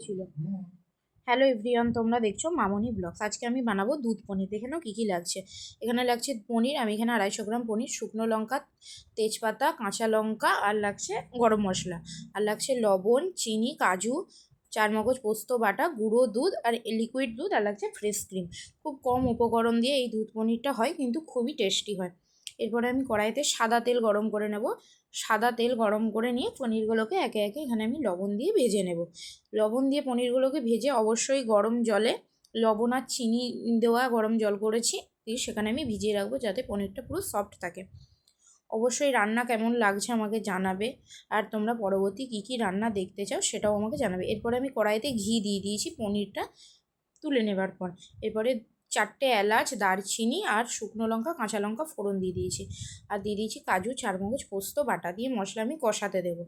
ছিল। Hello everyone, তোমরা দেখছো মামনি ব্লগস। আজকে আমি বানাবো দুধ পনির। দেখে নাও কী কী লাগছে। এখানে লাগছে পনির, আমি এখানে 250 গ্রাম পনির, শুকনো লঙ্কা, তেজপাতা, কাঁচা লঙ্কা, আর লাগছে গরম মশলা, আর লাগছে লবণ, চিনি, কাজু, চারমগজ পোস্ত বাটা, গুঁড়ো দুধ আর লিকুইড দুধ, আর লাগছে ফ্রেশ ক্রিম। খুব কম উপকরণ দিয়ে এই দুধ পনিরটা হয়, কিন্তু খুবই টেস্টি হয়। এরপরে আমি কড়াইতে সাদা তেল গরম করে নেব। সাদা তেল গরম করে নিয়ে পনিরগুলোকে একে একে এখানে আমি লবণ দিয়ে ভেজে নেব। লবণ দিয়ে পনিরগুলোকে ভেজে অবশ্যই গরম জলে লবণ আর চিনি দেওয়া গরম জল করেছি, দিয়ে সেখানে আমি ভিজিয়ে রাখবো যাতে পনিরটা পুরো সফট থাকে। অবশ্যই রান্না কেমন লাগছে আমাকে জানাবে, আর তোমরা পরবর্তী কী কী রান্না দেখতে চাও সেটাও আমাকে জানাবে। এরপরে আমি কড়াইতে ঘি দিয়ে দিয়েছি পনিরটা তুলে নেবার পর। এরপরে 4টে এলাচ, দারচিনি আর শুকনো লঙ্কা, কাঁচা লঙ্কা ফোড়ন দিয়ে দিয়েছি, আর দিয়ে দিয়েছি কাজু, চারমগজ পোস্ত বাটা, দিয়ে মশলা আমি কষাতে দেবো।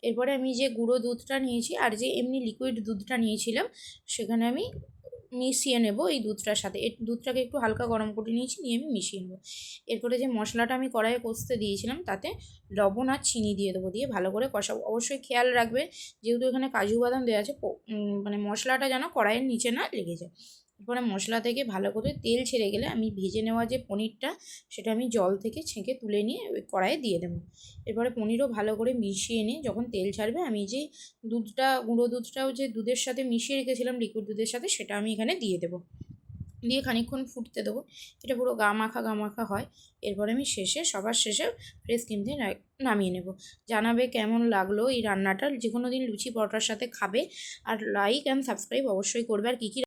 এরপরে আমি যে গুঁড়ো দুধটা নিয়েছি আর যে এমনি লিকুইড দুধটা নিয়েছিলাম সেখানে আমি মিশিয়ে নেব এই দুধটার সাথে। এই দুধটাকে একটু হালকা গরম করে নিয়েছি, নিয়ে আমি মিশিয়ে নেব। এরপরে যে মশলাটা আমি কড়াইয়ে কষতে দিয়েছিলাম তাতে লবণ আর চিনি দিয়ে দেবো, দিয়ে ভালো করে কষাবো। অবশ্যই খেয়াল রাখবে, যেহেতু এখানে কাজু বাদাম দেওয়া আছে, মানে মশলাটা যেন কড়াইয়ের নিচে না লেগে যায়। এরপরে মশলা থেকে ভালো করে তেল ছেড়ে গেলে আমি ভেজে নেওয়া যে পনিরটা সেটা আমি জল থেকে ছেঁকে তুলে নিয়ে ওই কড়াইয়ে দিয়ে দেবো। এরপরে পনিরও ভালো করে মিশিয়ে নিয়ে যখন তেল ছাড়বে, আমি যে দুধটা, গুঁড়ো দুধটাও যে দুধের সাথে মিশিয়ে রেখেছিলাম লিকুইড দুধের সাথে, সেটা আমি এখানে দিয়ে দেবো। দিয়ে খানিকক্ষণ ফুটতে দেবো, এটা পুরো গা মাখা হয়। এরপরে আমি সবার শেষে ফ্রেশ ক্রিম দিয়ে নামিয়ে নেব। জানাবে কেমন লাগলো এই রান্নাটা, যে কোনো দিন লুচি পরোটার সাথে খাবে। আর লাইক অ্যান্ড সাবস্ক্রাইব অবশ্যই করবে। আর কী কী